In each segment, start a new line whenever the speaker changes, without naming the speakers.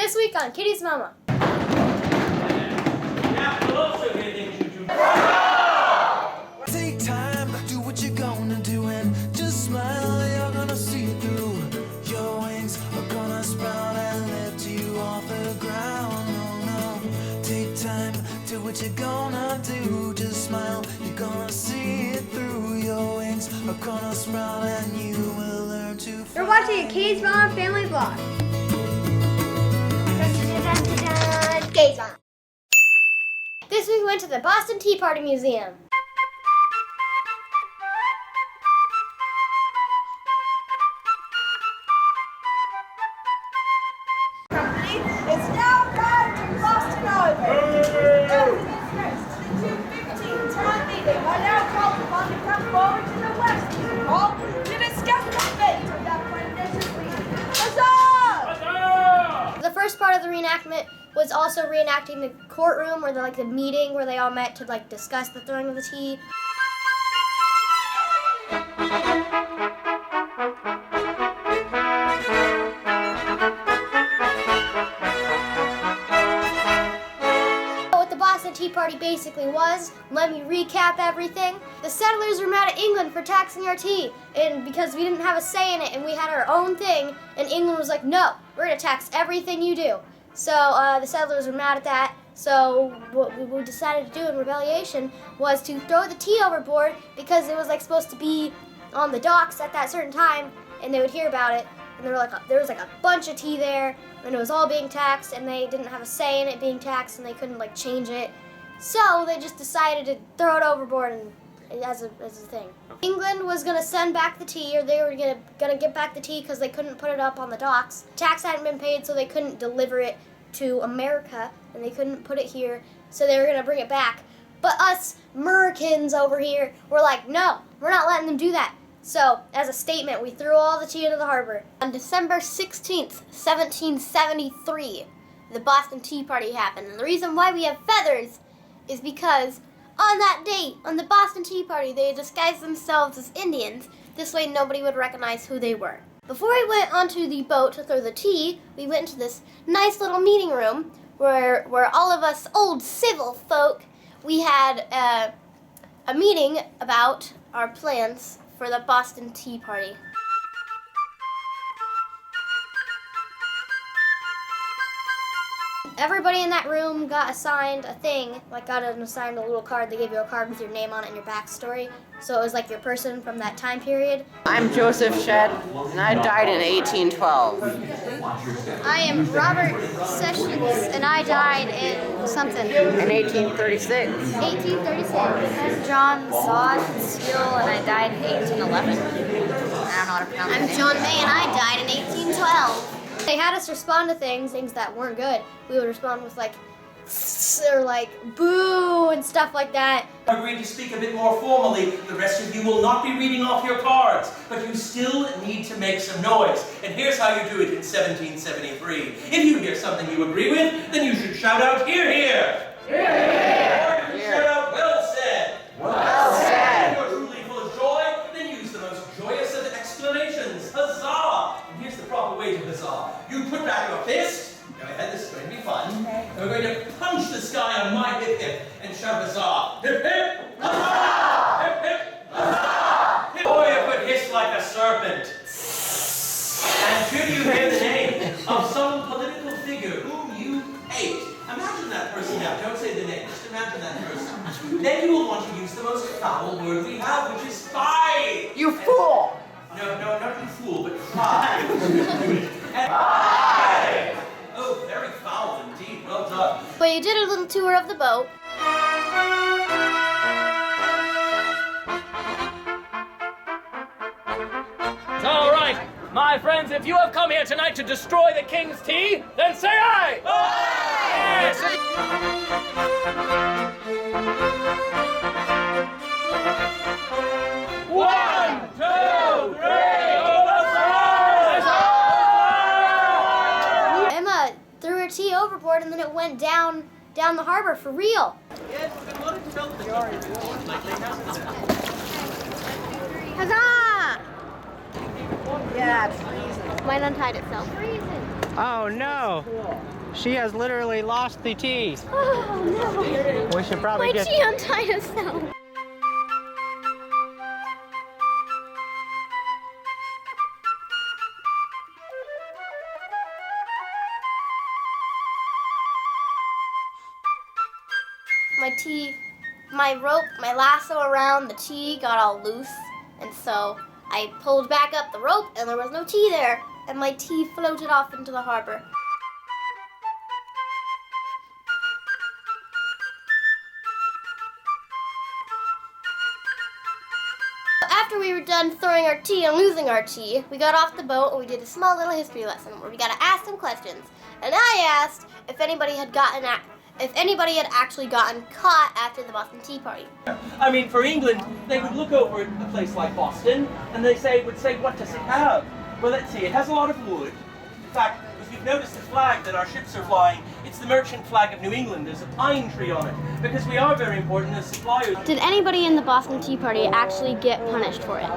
This week on Kittiesmama.
Take time, do what you're gonna do, and just smile. You're gonna see through. Your wings are gonna sprout and lift you off the ground. No, no. Take time, do what you're gonna do. Just smile. You're gonna see it through. Your wings are gonna sprout and you will learn to fly.
You're watching a Kittiesmama family vlog.
This week we went to the Boston Tea Party Museum.
It's now time to Boston over. The 2:15 town meeting are now called upon to come forward to the West Hall to discuss the fate of that financial leader. Huzzah!
The first part of the reenactment was also reenacting the courtroom or the meeting where they all met to discuss the throwing of the tea. What the Boston Tea Party basically was, let me recap everything. The settlers were mad at England for taxing our tea, and because we didn't have a say in it and we had our own thing, and England was like, no, we're gonna tax everything you do. So the settlers were mad at that. So what we decided to do in rebellion was to throw the tea overboard because it was supposed to be on the docks at that certain time, and they would hear about it. And there was a bunch of tea there, and it was all being taxed, and they didn't have a say in it being taxed, and they couldn't change it. So they just decided to throw it overboard and as a thing. England was gonna send back the tea, or they were gonna get back the tea because they couldn't put it up on the docks. Tax hadn't been paid, so they couldn't deliver it to America, and they couldn't put it here, so they were gonna bring it back. But us Americans over here were like, no, we're not letting them do that. So, as a statement, we threw all the tea into the harbor. On December 16th, 1773, the Boston Tea Party happened. And the reason why we have feathers is because on that date, on the Boston Tea Party, they disguised themselves as Indians. This way nobody would recognize who they were. Before we went onto the boat to throw the tea, we went into this nice little meeting room where all of us old civil folk, we had a meeting about our plans for the Boston Tea Party. Everybody in that room got assigned a thing, assigned a little card. They gave you a card with your name on it and your backstory. So it was your person from that time period.
I'm Joseph Shedd, and I died in 1812.
I am Robert Sessions, and I died in something.
In 1836.
1836. I'm John Zod Steele, and I died in 1811. I don't know how to pronounce it. I'm John May, and I died in 1812.
They had us respond to things that weren't good. We would respond with or boo and stuff like that.
I'm going to speak a bit more formally. The rest of you will not be reading off your cards, but you still need to make some noise. And here's how you do it in 1773. If you hear something you agree with, then you should shout out, "Hear, hear!" Hear, hear! Or you should shout out, "Well said!"
Well said!
If you're truly full of joy, then use the most joyous of exclamations. Huzzah! And here's the proper way to huzzah. You put back your fist. Go ahead, this is going to be fun. And we're going to punch this guy on my hip hip and shout huzzah. Hip hip! Huzzah! Hip hip! Huzzah! Boy, it would hiss like a serpent. And should you hear the name of some political figure whom you hate, imagine that person now. Don't say the name. Just imagine that person. Then you will want to use the most foul word we have, which is spy.
You fool!
No, not you fool, but spy. And spy! Oh, very foul indeed. Well done.
But you did a little tour of the boat.
All right, my friends, if you have come here tonight to destroy the king's tea, then say aye! Aye! One, two, three,
Emma threw her tea overboard and then it went down the harbor for real. Huzzah!
Yeah, treason.
Mine untied itself. Treason.
Oh no! She has literally lost the tea.
Oh no.
We should probably
My
get.
tea untied herself. My rope, my lasso around the tea got all loose, and so I pulled back up the rope and there was no tea there, and my tea floated off into the harbor. After we were done throwing our tea and losing our tea, we got off the boat and we did a small little history lesson where we got to ask some questions. And I asked if anybody had actually gotten caught after the Boston Tea Party.
I mean, for England, they would look over at a place like Boston, and they would say, what does it have? Well, let's see, it has a lot of wood. In fact, if you've noticed the flag that our ships are flying, it's the merchant flag of New England. There's a pine tree on it, because we are very important as suppliers.
Did anybody in the Boston Tea Party actually get punished for it?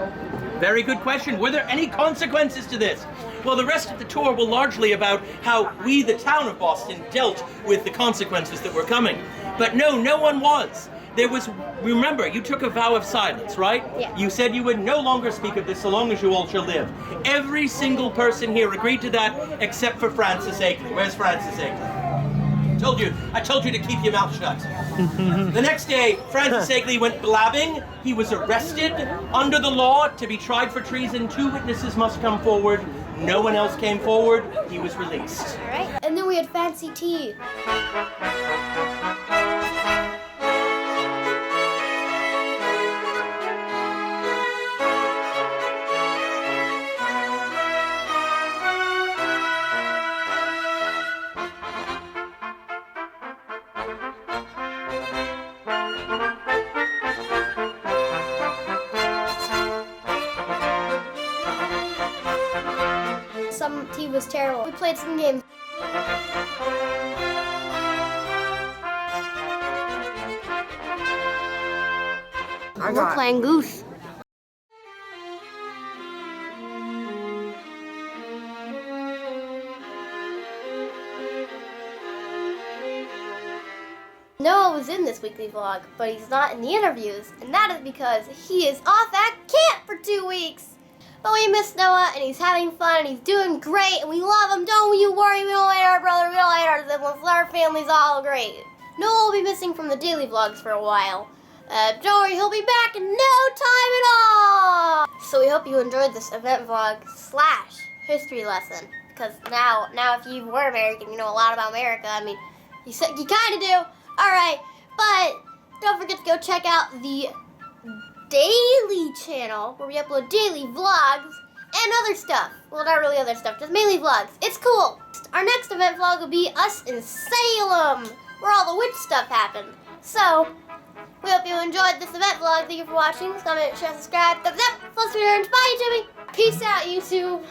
Very good question. Were there any consequences to this? Well, the rest of the tour will largely about how we, the town of Boston, dealt with the consequences that were coming. But no one was. There was, remember, you took a vow of silence, right?
Yeah.
You said you would no longer speak of this so long as you all shall live. Every single person here agreed to that except for Francis Akeley. Where's Francis Akeley? I told you to keep your mouth shut. The next day, Francis Akeley went blabbing. He was arrested under the law to be tried for treason. 2 witnesses must come forward. No one else came forward. He was released.
All right. And then we had fancy tea. Some tea was terrible. We played some games. We're playing Goose. Noah was in this weekly vlog, but he's not in the interviews, and that is because he is off at camp for 2 weeks. But we miss Noah, and he's having fun, and he's doing great, and we love him. Don't you worry, we don't hate our brother, we don't hate our siblings, our family's all great. Noah will be missing from the daily vlogs for a while. Don't worry, he'll be back in no time at all! So we hope you enjoyed this event vlog / history lesson. Because now if you were American, you know a lot about America. I mean, you kind of do. Alright, but don't forget to go check out the daily channel where we upload daily vlogs and other stuff. Well, not really other stuff, just mainly vlogs. It's cool. Our next event vlog will be us in Salem, where all the witch stuff happened. So, we hope you enjoyed this event vlog. Thank you for watching. Comment, share, subscribe, thumbs up, plus 3 orange. Bye, YouTube. Peace out, YouTube.